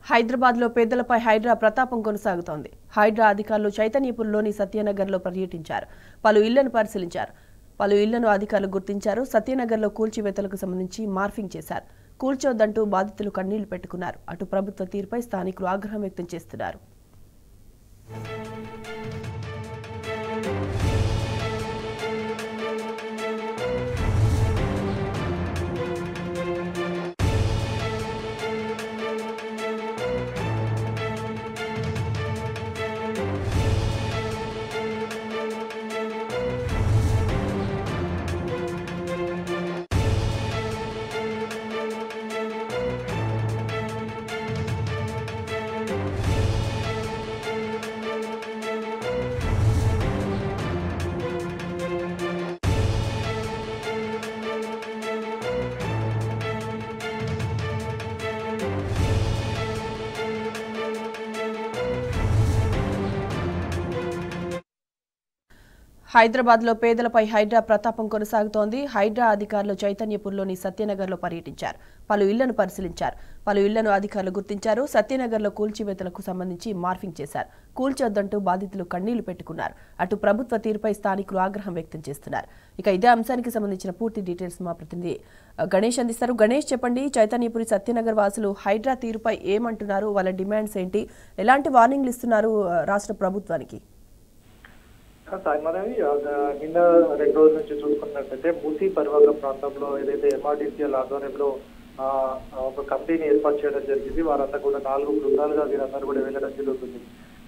హైదరాబాద్లో పేదలపై హైడ్రా ప్రతాపం కొనసాగుతోంది. హైడ్రా అధికారులు చైతన్యపురంలోని సత్యనగర్లో పర్యటించారు. పలు ఇళ్లను పరిశీలించారు. పలు ఇళ్లను అధికారులు గుర్తించారు. సత్యనగర్లో కూల్చివేతలకు సంబంధించి మార్ఫింగ్ చేశారు. కూల్చొద్దంటూ బాధితులు కన్నీళ్లు పెట్టుకున్నారు. అటు ప్రభుత్వ తీరుపై స్థానికులు ఆగ్రహం వ్యక్తం చేస్తున్నారు. హైదరాబాద్లో పేదలపై హైడ్రా ప్రతాపం కొనసాగుతోంది. హైడ్రా అధికారులు చైతన్యపురంలోని సత్యనగర్లో పర్యటించారు. పలు ఇళ్లను పరిశీలించారు. పలు ఇళ్లను అధికారులు గుర్తించారు. సత్యనగర్లో కూల్చివేతలకు సంబంధించి మార్ఫింగ్ చేశారు. కూల్చొద్దంటూ బాధితులు కన్నీళ్లు పెట్టుకున్నారు. అటు ప్రభుత్వ తీరుపై స్థానికులు ఆగ్రహం వ్యక్తం చేస్తున్నారు. ఇక ఇదే అంశానికి సంబంధించిన పూర్తి డీటెయిల్స్ మా ప్రతినిధి గణేష్ అందిస్తారు. గణేష్, చెప్పండి, చైతన్యపురి సత్యనగర్ వాసులు హైడ్రా తీరుపై ఏమంటున్నారు? వాళ్ళ డిమాండ్స్ ఏంటి? ఎలాంటి వార్నింగ్లు ఇస్తున్నారు రాష్ట్ర ప్రభుత్వానికి? మనవి నిన్న 2 రోజుల నుంచి చూసుకున్నట్లయితే మూసీ పరివాహక ప్రాంతంలో ఏదైతే ఎంఆర్డీసీఎల్ ఆధ్వర్యంలో ఒక కమిటీని ఏర్పాటు చేయడం జరిగింది. వారంతా కూడా 4 బృందాలుగా వీరందరూ కూడా వెళ్ళడం జరుగుతుంది.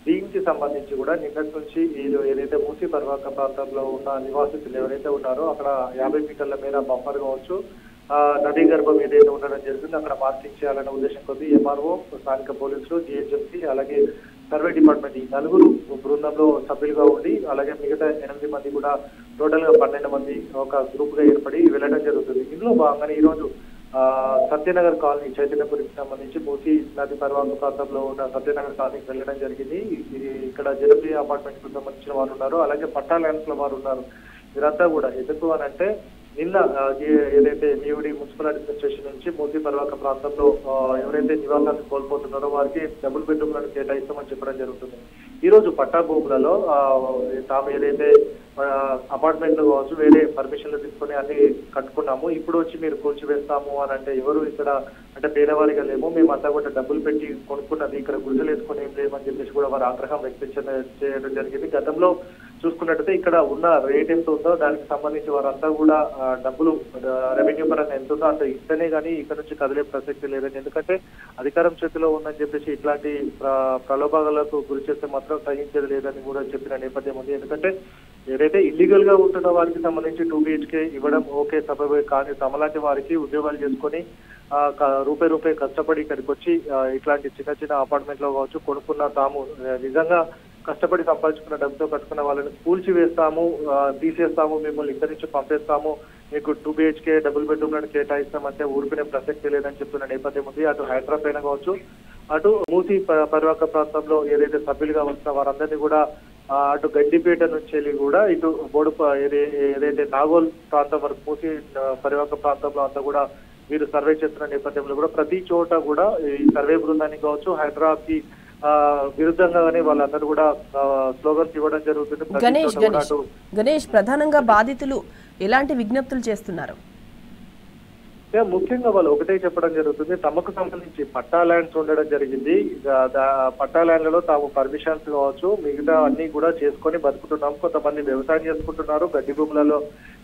దీనికి సంబంధించి కూడా నిన్నటి నుంచి ఏదైతే మూసీ పరివాహక ప్రాంతంలో ఉన్న నివాసితులు ఎవరైతే ఉన్నారో అక్కడ 50 మీటర్ల మేర బంపర్ కావచ్చు, నదీ గర్భం ఏదైతే ఉండడం జరిగింది అక్కడ మార్కింగ్ చేయాలనే ఉద్దేశం కొద్ది ఎంఆర్ఓ, స్థానిక పోలీసులు, జిహెచ్ఎంసీ అలాగే సర్వే డిపార్ట్మెంట్ ఈ 4 బృందంలో సభ్యులుగా ఉండి అలాగే మిగతా 8 మంది కూడా టోటల్ గా 12 మంది ఒక గ్రూప్ గా ఏర్పడి వెళ్ళడం జరుగుతుంది. ఇందులో భాగంగానే ఈ రోజు సత్యనగర్ కాలనీ చైతన్యపురికి సంబంధించి మూసీ నది పరివాహక ప్రాంతంలో ఉన్న సత్యనగర్ కాలనీకి వెళ్ళడం జరిగింది. ఇక్కడ జనప్రియ అపార్ట్మెంట్ కు సంబంధించిన వారు ఉన్నారు, అలాగే పట్టా ల్యాండ్స్ లో వారు ఉన్నారు. వీరంతా కూడా ఎందుకు అని అంటే నిన్న ఏదైతే మీవుడి మున్సిపల్ అడ్మినిస్ట్రేషన్ నుంచి మూసీ పరివాహక ప్రాంతంలో ఎవరైతే నివాసాన్ని కోల్పోతున్నారో వారికి డబుల్ బెడ్రూమ్లను కేటాయిస్తామని చెప్పడం జరుగుతుంది. ఈ రోజు పట్టా భూములలో తాము ఏదైతే అపార్ట్మెంట్లు కావచ్చు వేరే పర్మిషన్లు తీసుకొని అన్ని కట్టుకున్నాము, ఇప్పుడు వచ్చి మీరు కూల్చివేస్తాము అని అంటే ఎవరు ఇక్కడ అంటే పేదవారిగా లేము, మేమంతా కూడా డబ్బులు పెట్టి కొనుక్కున్నది ఇక్కడ గుడిసెలు వేసుకొని ఏం లేమని చెప్పేసి కూడా వారు ఆగ్రహం వ్యక్తం చేయడం జరిగింది. గతంలో చూసుకున్నట్టయితే ఇక్కడ ఉన్న రేట్ ఎంత ఉందో దానికి సంబంధించి వారంతా కూడా డబ్బులు రెవెన్యూ పరంగా ఎంత ఉందో అంత ఇస్తేనే కానీ ఇక్కడ నుంచి కదిలే ప్రసక్తి లేదని, ఎందుకంటే అధికారం చేతిలో ఉందని చెప్పేసి ఇట్లాంటి ప్రలోభాలకు గురి చేస్తే మాత్రం సహించేది లేదని కూడా చెప్పిన నేపథ్యం ఉంది. ఎందుకంటే ఏదైతే ఇల్లీగల్ గా ఉంటున్న వారికి సంబంధించి 2 BHK ఇవ్వడం ఓకే సబబే, కానీ తమలాంటి వారికి ఉద్యోగాలు చేసుకొని రూపాయి కష్టపడి ఇక్కడికి వచ్చి ఇట్లాంటి చిన్న అపార్ట్మెంట్ లో కావచ్చు కొనుక్కున్న తాము నిజంగా కష్టపడి సంపాదించుకున్న డబ్బుతో కట్టుకున్న వాళ్ళని కూల్చివేస్తాము, తీసేస్తాము, మిమ్మల్ని ఇక్కడి నుంచి పంపేస్తాము, మీకు 2 BHK డబుల్ బెడ్రూమ్లను కేటాయిస్తామంటే ఊరుకునే ప్రసక్తి లేదని చెప్తున్న నేపథ్యం ఉంది. అటు హైదరాబాద్ పైన కావచ్చు, అటు మూసీ పరివాహక ప్రాంతంలో ఏదైతే సభ్యులుగా వస్తున్న వారందరినీ కూడా అటు గడ్డిపేట నుంచి వెళ్ళి కూడా ఇటు బోడుప ఏదైతే నాగోల్ ప్రాంతం వరకు మూసీ పరివాహక ప్రాంతంలో అంతా కూడా వీరు సర్వే చేస్తున్న నేపథ్యంలో కూడా ప్రతి చోట కూడా ఈ సర్వే బృందానికి కావచ్చు హైదరాబాద్ కి విరుద్ధంగానే వాళ్ళందరూ కూడా స్లోగన్స్ ఇవ్వడం జరుగుతుంది. గణేష్, ప్రధానంగా బాధితులు ఎలాంటి విజ్ఞప్తులు చేస్తున్నారు? ముఖ్యంగా వాళ్ళు ఒకటే చెప్పడం జరుగుతుంది, తమకు సంబంధించి పట్టా ల్యాండ్స్ ఉండడం జరిగింది, పట్టా ల్యాండ్లలో తాము పర్మిషన్స్ కావచ్చు మిగతా అన్ని కూడా చేసుకొని బతుకుతున్నాం. కొంతమంది వ్యవసాయం చేసుకుంటున్నారు, గడ్డి భూములలో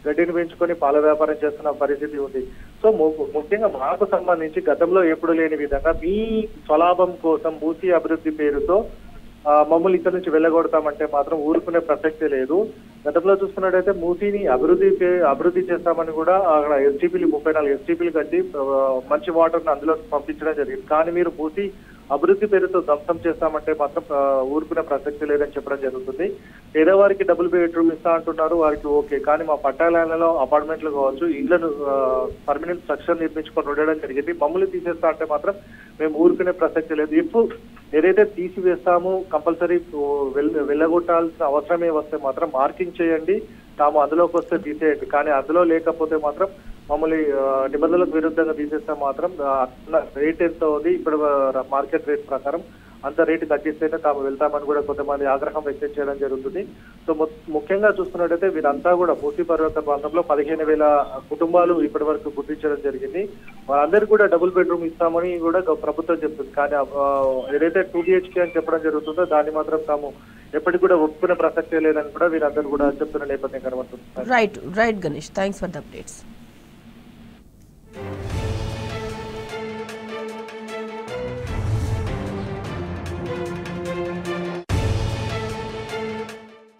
గడ్డిని పెంచుకొని పాల వ్యాపారం చేస్తున్న పరిస్థితి ఉంది. సో ముఖ్యంగా మాకు సంబంధించి గతంలో ఎప్పుడు లేని విధంగా మీ స్వలాభం కోసం మూసీ అభివృద్ధి పేరుతో మమ్మల్ని ఇక్కడ నుంచి వెళ్ళగొడతామంటే మాత్రం ఊరుకునే ప్రసక్తే లేదు. గతంలో చూసుకున్నట్టయితే మూసీని అభివృద్ధి చేస్తామని కూడా అక్కడ ఎస్టీపీలు 34 ఎస్టీపీలు కట్టి మంచి వాటర్ని అందులో పంపించడం జరిగింది. కానీ మీరు మూసీ అభివృద్ధి పేరుతో ధ్వంసం చేస్తామంటే మాత్రం ఊరుకునే ప్రసక్తి లేదని చెప్పడం జరుగుతుంది. పేదవారికి డబుల్ బెడ్రూమ్ ఇస్తా అంటున్నారు, వారికి ఓకే, కానీ మా పట్టాలలో అపార్ట్మెంట్లు కావచ్చు ఇళ్లను పర్మనెంట్ స్ట్రక్చర్ నిర్మించుకొని ఉండడం జరిగింది, మమ్మల్ని తీసేస్తా అంటే మాత్రం మేము ఊరుకునే ప్రసక్తి లేదు. ఇప్పుడు ఏదైతే తీసివేస్తామో కంపల్సరీ వెళ్ళగొట్టాల్సిన అవసరమే వస్తే మాత్రం మార్కింగ్ చేయండి, తాము అందులోకి వస్తే తీసేయండి, కానీ అందులో లేకపోతే మాత్రం మామూలు నిబంధనలకు విరుద్ధంగా తీసేస్తే మాత్రం రేట్ ఎంత ఉంది ఇప్పుడు మార్కెట్ రేట్ ప్రకారం అంత రేటు తగ్గిస్తేనే తాము వెళ్తామని కూడా కొంతమంది ఆగ్రహం వ్యక్తం చేయడం జరుగుతుంది. సో ముఖ్యంగా చూస్తున్నట్టయితే వీరంతా కూడా మూసీ పర్వత ప్రాంతంలో 15,000 కుటుంబాలు ఇప్పటి వరకు గుర్తించడం జరిగింది. వాళ్ళందరికీ కూడా డబుల్ బెడ్రూమ్ ఇస్తామని కూడా ప్రభుత్వం చెప్తుంది. కానీ ఏదైతే 2 BHK అని చెప్పడం జరుగుతుందో దాన్ని మాత్రం తాము ఎప్పటికి కూడా ఒప్పుకునే ప్రసక్తే లేదని కూడా వీరందరూ కూడా చెప్తున్న నేపథ్యం కనబడుతుంది. Right Ganesh, thanks for the updates.